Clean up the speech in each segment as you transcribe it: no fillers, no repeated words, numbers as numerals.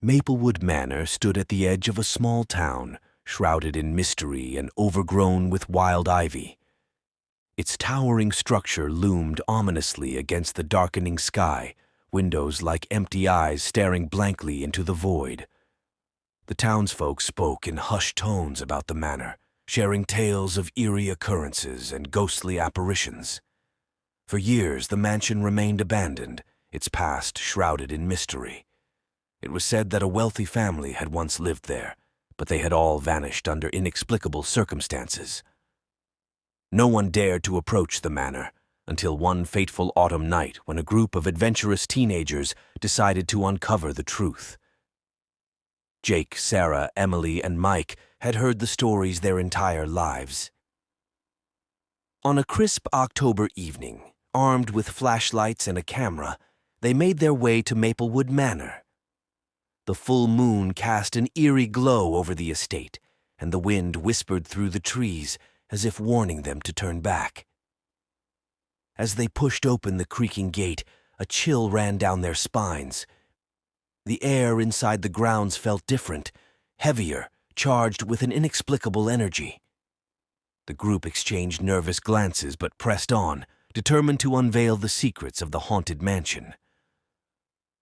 Maplewood Manor stood at the edge of a small town, shrouded in mystery and overgrown with wild ivy. Its towering structure loomed ominously against the darkening sky, windows like empty eyes staring blankly into the void. The townsfolk spoke in hushed tones about the manor, sharing tales of eerie occurrences and ghostly apparitions. For years, the mansion remained abandoned, its past shrouded in mystery. It was said that a wealthy family had once lived there, but they had all vanished under inexplicable circumstances. No one dared to approach the manor until one fateful autumn night when a group of adventurous teenagers decided to uncover the truth. Jake, Sarah, Emily, and Mike had heard the stories their entire lives. On a crisp October evening, armed with flashlights and a camera, they made their way to Maplewood Manor. The full moon cast an eerie glow over the estate, and the wind whispered through the trees as if warning them to turn back. As they pushed open the creaking gate, a chill ran down their spines. The air inside the grounds felt different, heavier, charged with an inexplicable energy. The group exchanged nervous glances but pressed on, determined to unveil the secrets of the haunted mansion.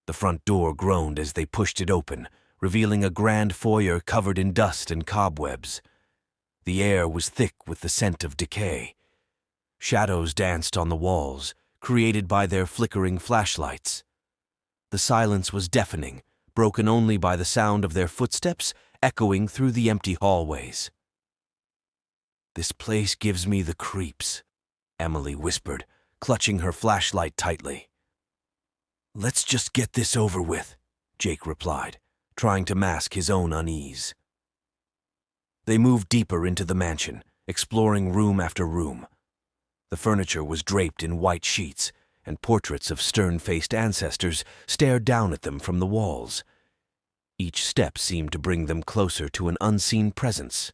The front door groaned as they pushed it open, revealing a grand foyer covered in dust and cobwebs. The air was thick with the scent of decay. Shadows danced on the walls, created by their flickering flashlights. The silence was deafening, broken only by the sound of their footsteps echoing through the empty hallways. "This place gives me the creeps," Emily whispered, clutching her flashlight tightly. "Let's just get this over with," Jake replied, trying to mask his own unease. They moved deeper into the mansion, exploring room after room. The furniture was draped in white sheets, and portraits of stern-faced ancestors stared down at them from the walls. Each step seemed to bring them closer to an unseen presence.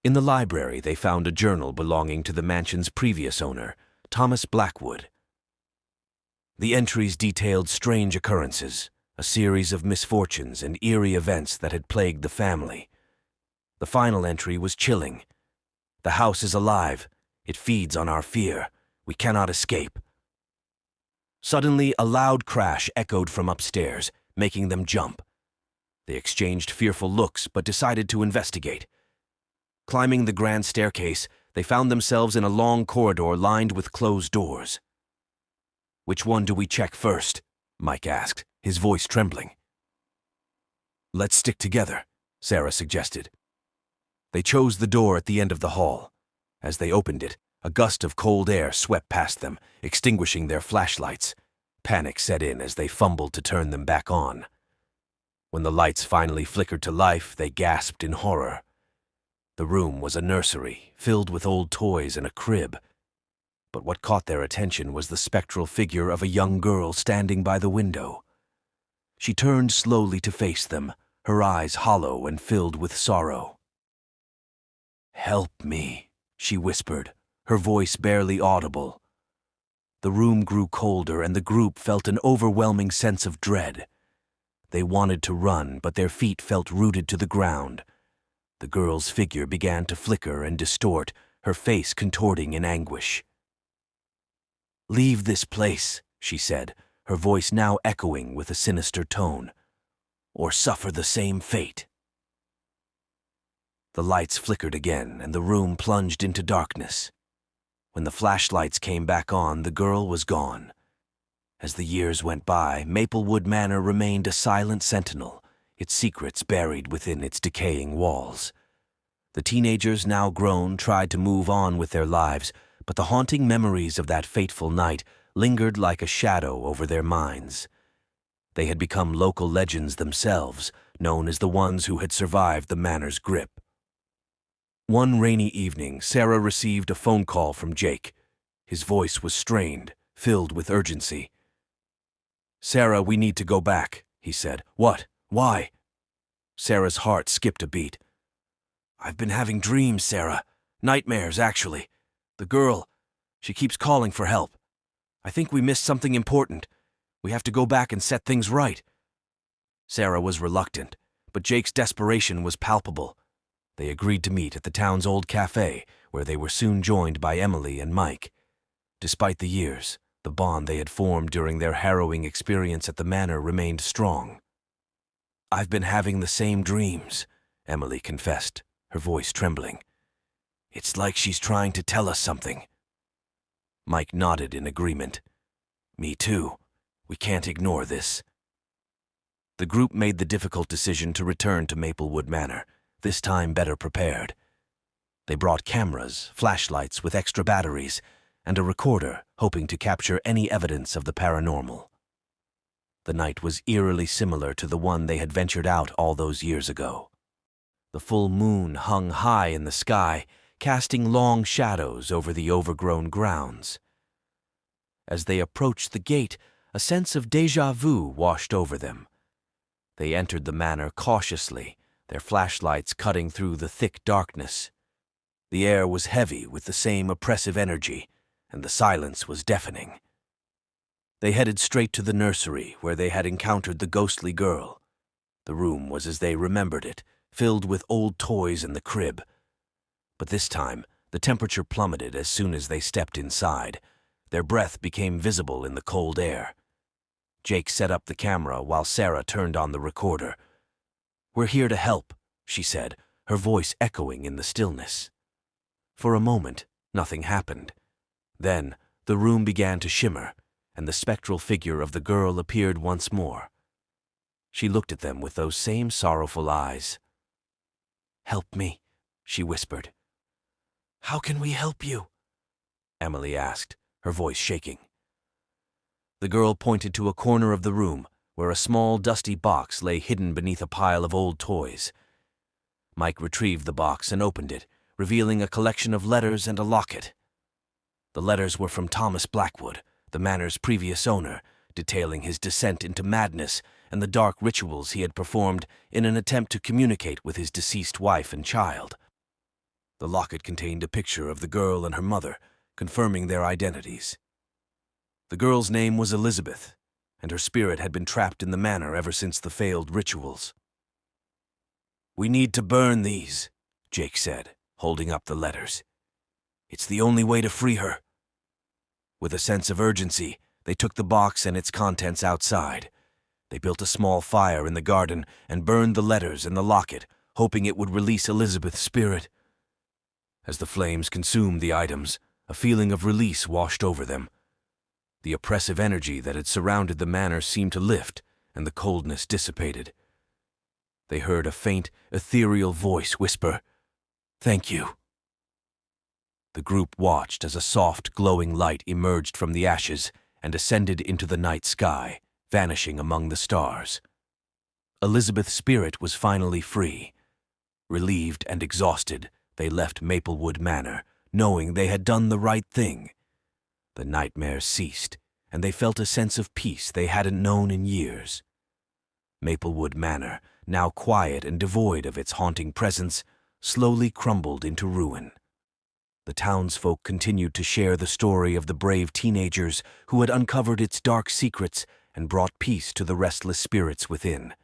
In the library, they found a journal belonging to the mansion's previous owner, Thomas Blackwood. The entries detailed strange occurrences, a series of misfortunes and eerie events that had plagued the family. The final entry was chilling. "The house is alive. It feeds on our fear. We cannot escape." Suddenly, a loud crash echoed from upstairs, making them jump. They exchanged fearful looks but decided to investigate. Climbing the grand staircase, they found themselves in a long corridor lined with closed doors. "Which one do we check first?" Mike asked, his voice trembling. "Let's stick together," Sarah suggested. They chose the door at the end of the hall. As they opened it, a gust of cold air swept past them, extinguishing their flashlights. Panic set in as they fumbled to turn them back on. When the lights finally flickered to life, they gasped in horror. The room was a nursery, filled with old toys and a crib. But what caught their attention was the spectral figure of a young girl standing by the window. She turned slowly to face them, her eyes hollow and filled with sorrow. "Help me," she whispered, her voice barely audible. The room grew colder and the group felt an overwhelming sense of dread. They wanted to run, but their feet felt rooted to the ground. The girl's figure began to flicker and distort, her face contorting in anguish. "Leave this place," she said, her voice now echoing with a sinister tone, "or suffer the same fate." The lights flickered again, and the room plunged into darkness. When the flashlights came back on, the girl was gone. As the years went by, Maplewood Manor remained a silent sentinel, its secrets buried within its decaying walls. The teenagers, now grown, tried to move on with their lives, but the haunting memories of that fateful night lingered like a shadow over their minds. They had become local legends themselves, known as the ones who had survived the manor's grip. One rainy evening, Sarah received a phone call from Jake. His voice was strained, filled with urgency. "Sarah, we need to go back," he said. "What? Why?" Sarah's heart skipped a beat. "I've been having dreams, Sarah. Nightmares, actually. The girl, she keeps calling for help. I think we missed something important. We have to go back and set things right." Sarah was reluctant, but Jake's desperation was palpable. They agreed to meet at the town's old cafe, where they were soon joined by Emily and Mike. Despite the years, the bond they had formed during their harrowing experience at the Manor remained strong. "I've been having the same dreams," Emily confessed, her voice trembling. "It's like she's trying to tell us something." Mike nodded in agreement. "Me too. We can't ignore this." The group made the difficult decision to return to Maplewood Manor, this time better prepared. They brought cameras, flashlights with extra batteries, and a recorder, hoping to capture any evidence of the paranormal. The night was eerily similar to the one they had ventured out all those years ago. The full moon hung high in the sky, casting long shadows over the overgrown grounds. As they approached the gate, a sense of déjà vu washed over them. They entered the manor cautiously, their flashlights cutting through the thick darkness. The air was heavy with the same oppressive energy, and the silence was deafening. They headed straight to the nursery where they had encountered the ghostly girl. The room was as they remembered it, filled with old toys in the crib. But this time, the temperature plummeted as soon as they stepped inside. Their breath became visible in the cold air. Jake set up the camera while Sarah turned on the recorder. "We're here to help," she said, her voice echoing in the stillness. For a moment, nothing happened. Then, the room began to shimmer, and the spectral figure of the girl appeared once more. She looked at them with those same sorrowful eyes. "Help me," she whispered. "How can we help you?" Emily asked, her voice shaking. The girl pointed to a corner of the room where a small, dusty box lay hidden beneath a pile of old toys. Mike retrieved the box and opened it, revealing a collection of letters and a locket. The letters were from Thomas Blackwood, the manor's previous owner, detailing his descent into madness and the dark rituals he had performed in an attempt to communicate with his deceased wife and child. The locket contained a picture of the girl and her mother, confirming their identities. The girl's name was Elizabeth, and her spirit had been trapped in the manor ever since the failed rituals. "We need to burn these," Jake said, holding up the letters. "It's the only way to free her." With a sense of urgency, they took the box and its contents outside. They built a small fire in the garden and burned the letters and the locket, hoping it would release Elizabeth's spirit. As the flames consumed the items, a feeling of release washed over them. The oppressive energy that had surrounded the manor seemed to lift, and the coldness dissipated. They heard a faint, ethereal voice whisper, "Thank you." The group watched as a soft, glowing light emerged from the ashes and ascended into the night sky, vanishing among the stars. Elizabeth's spirit was finally free. Relieved and exhausted, they left Maplewood Manor, knowing they had done the right thing. The nightmares ceased, and they felt a sense of peace they hadn't known in years. Maplewood Manor, now quiet and devoid of its haunting presence, slowly crumbled into ruin. The townsfolk continued to share the story of the brave teenagers who had uncovered its dark secrets and brought peace to the restless spirits within.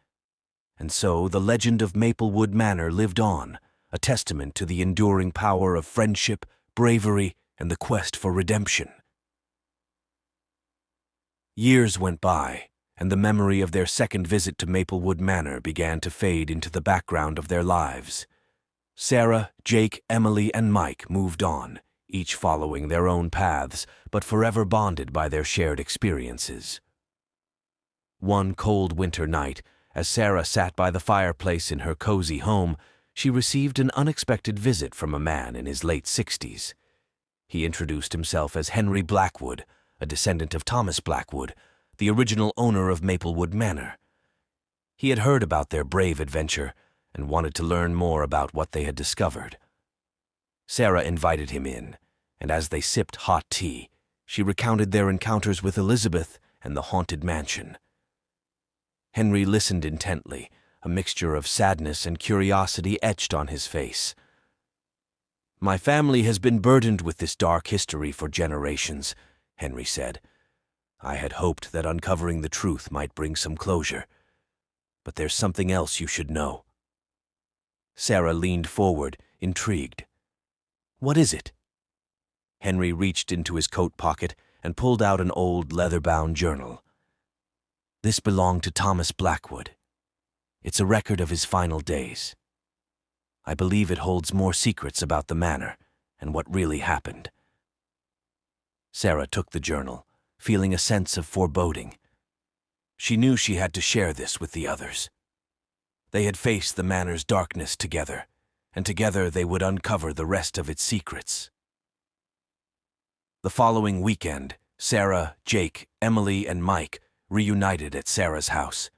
And so the legend of Maplewood Manor lived on, a testament to the enduring power of friendship, bravery, and the quest for redemption. Years went by, and the memory of their second visit to Maplewood Manor began to fade into the background of their lives. Sarah, Jake, Emily, and Mike moved on, each following their own paths, but forever bonded by their shared experiences. One cold winter night, as Sarah sat by the fireplace in her cozy home, she received an unexpected visit from a man in his late 60s. He introduced himself as Henry Blackwood, a descendant of Thomas Blackwood, the original owner of Maplewood Manor. He had heard about their brave adventure and wanted to learn more about what they had discovered. Sarah invited him in, and as they sipped hot tea, she recounted their encounters with Elizabeth and the haunted mansion. Henry listened intently, a mixture of sadness and curiosity etched on his face. "My family has been burdened with this dark history for generations," Henry said. "I had hoped that uncovering the truth might bring some closure. But there's something else you should know." Sarah leaned forward, intrigued. "What is it?" Henry reached into his coat pocket and pulled out an old leather-bound journal. This belonged to Thomas Blackwood. It's a record of his final days. I believe it holds more secrets about the manor and what really happened. Sarah took the journal, feeling a sense of foreboding. She knew she had to share this with the others. They had faced the manor's darkness together, and together they would uncover the rest of its secrets. The following weekend, Sarah, Jake, Emily, and Mike reunited at Sarah's house.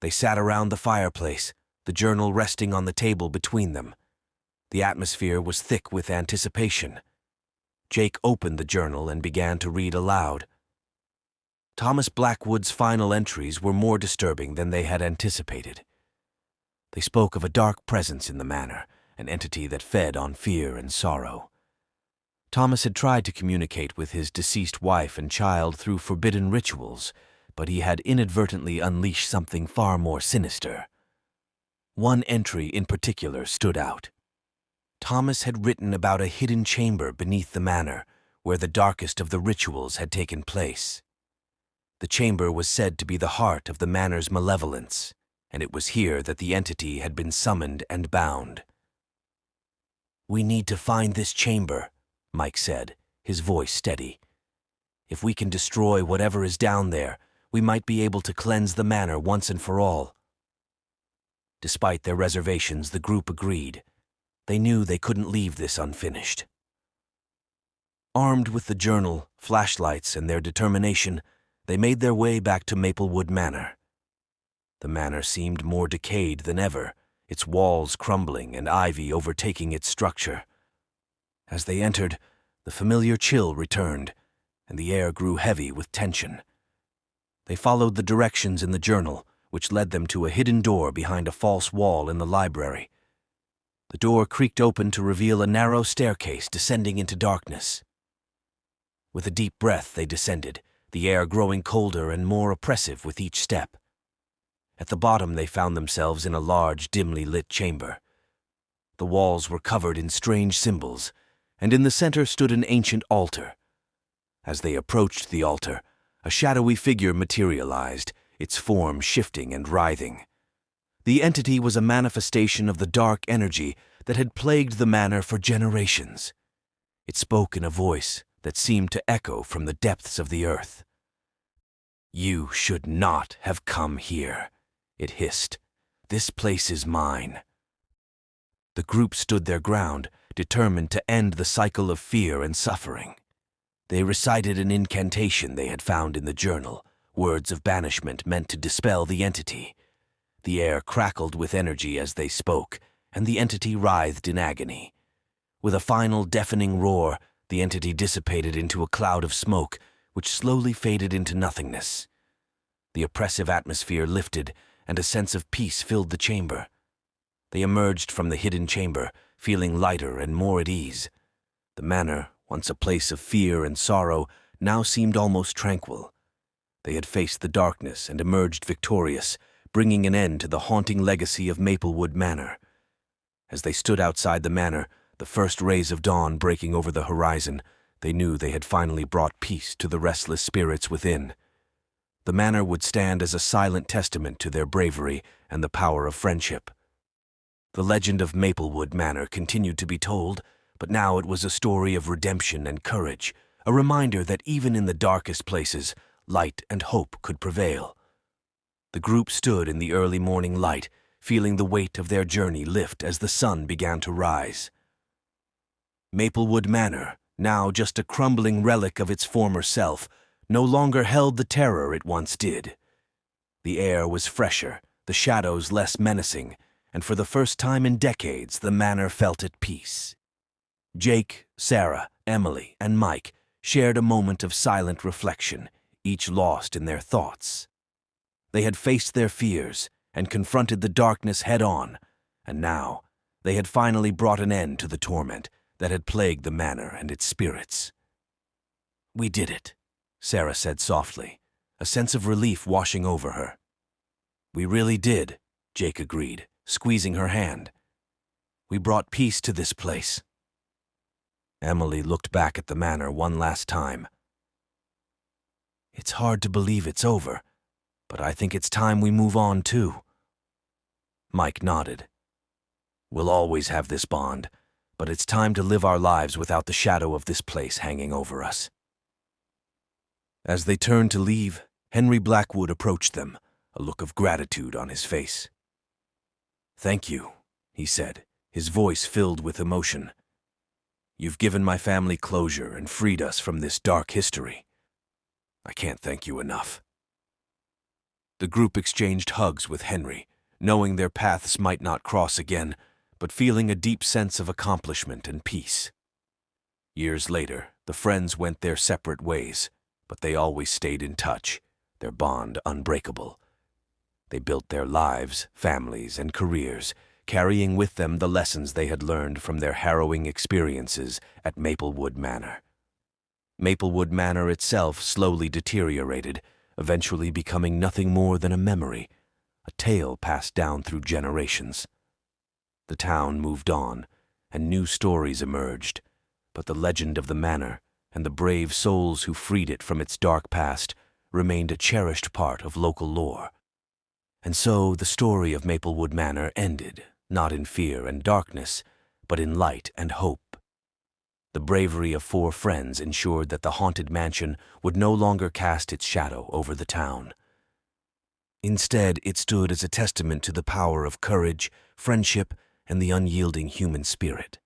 They sat around the fireplace, the journal resting on the table between them. The atmosphere was thick with anticipation. Jake opened the journal and began to read aloud. Thomas Blackwood's final entries were more disturbing than they had anticipated. They spoke of a dark presence in the manor, an entity that fed on fear and sorrow. Thomas had tried to communicate with his deceased wife and child through forbidden rituals, but he had inadvertently unleashed something far more sinister. One entry in particular stood out. Thomas had written about a hidden chamber beneath the manor, where the darkest of the rituals had taken place. The chamber was said to be the heart of the manor's malevolence, and it was here that the entity had been summoned and bound. "We need to find this chamber," Mike said, his voice steady. "If we can destroy whatever is down there, we might be able to cleanse the manor once and for all." Despite their reservations, the group agreed. They knew they couldn't leave this unfinished. Armed with the journal, flashlights, and their determination, they made their way back to Maplewood Manor. The manor seemed more decayed than ever, its walls crumbling and ivy overtaking its structure. As they entered, the familiar chill returned, and the air grew heavy with tension. They followed the directions in the journal, which led them to a hidden door behind a false wall in the library. The door creaked open to reveal a narrow staircase descending into darkness. With a deep breath, they descended, the air growing colder and more oppressive with each step. At the bottom, they found themselves in a large, dimly lit chamber. The walls were covered in strange symbols, and in the center stood an ancient altar. As they approached the altar, a shadowy figure materialized, its form shifting and writhing. The entity was a manifestation of the dark energy that had plagued the manor for generations. It spoke in a voice that seemed to echo from the depths of the earth. "You should not have come here," it hissed. "This place is mine." The group stood their ground, determined to end the cycle of fear and suffering. They recited an incantation they had found in the journal, words of banishment meant to dispel the entity. The air crackled with energy as they spoke, and the entity writhed in agony. With a final deafening roar, the entity dissipated into a cloud of smoke, which slowly faded into nothingness. The oppressive atmosphere lifted, and a sense of peace filled the chamber. They emerged from the hidden chamber, feeling lighter and more at ease. The manor, once a place of fear and sorrow, now seemed almost tranquil. They had faced the darkness and emerged victorious, bringing an end to the haunting legacy of Maplewood Manor. As they stood outside the manor, the first rays of dawn breaking over the horizon, they knew they had finally brought peace to the restless spirits within. The manor would stand as a silent testament to their bravery and the power of friendship. The legend of Maplewood Manor continued to be told, but now it was a story of redemption and courage, a reminder that even in the darkest places, light and hope could prevail. The group stood in the early morning light, feeling the weight of their journey lift as the sun began to rise. Maplewood Manor, now just a crumbling relic of its former self, no longer held the terror it once did. The air was fresher, the shadows less menacing, and for the first time in decades, the manor felt at peace. Jake, Sarah, Emily, and Mike shared a moment of silent reflection, each lost in their thoughts. They had faced their fears and confronted the darkness head-on, and now they had finally brought an end to the torment that had plagued the manor and its spirits. "We did it," Sarah said softly, a sense of relief washing over her. We really did, Jake agreed, squeezing her hand. We brought peace to this place. Emily looked back at the manor one last time. It's hard to believe it's over, but I think it's time we move on too. Mike nodded. We'll always have this bond, but it's time to live our lives without the shadow of this place hanging over us. As they turned to leave, Henry Blackwood approached them, a look of gratitude on his face. Thank you, he said, his voice filled with emotion. You've given my family closure and freed us from this dark history. I can't thank you enough. The group exchanged hugs with Henry, knowing their paths might not cross again, but feeling a deep sense of accomplishment and peace. Years later, the friends went their separate ways, but they always stayed in touch, their bond unbreakable. They built their lives, families, and careers, carrying with them the lessons they had learned from their harrowing experiences at Maplewood Manor. Maplewood Manor itself slowly deteriorated, eventually becoming nothing more than a memory, a tale passed down through generations. The town moved on, and new stories emerged, but the legend of the manor and the brave souls who freed it from its dark past remained a cherished part of local lore. And so the story of Maplewood Manor ended, not in fear and darkness, but in light and hope. The bravery of 4 friends ensured that the haunted mansion would no longer cast its shadow over the town. Instead, it stood as a testament to the power of courage, friendship, and the unyielding human spirit.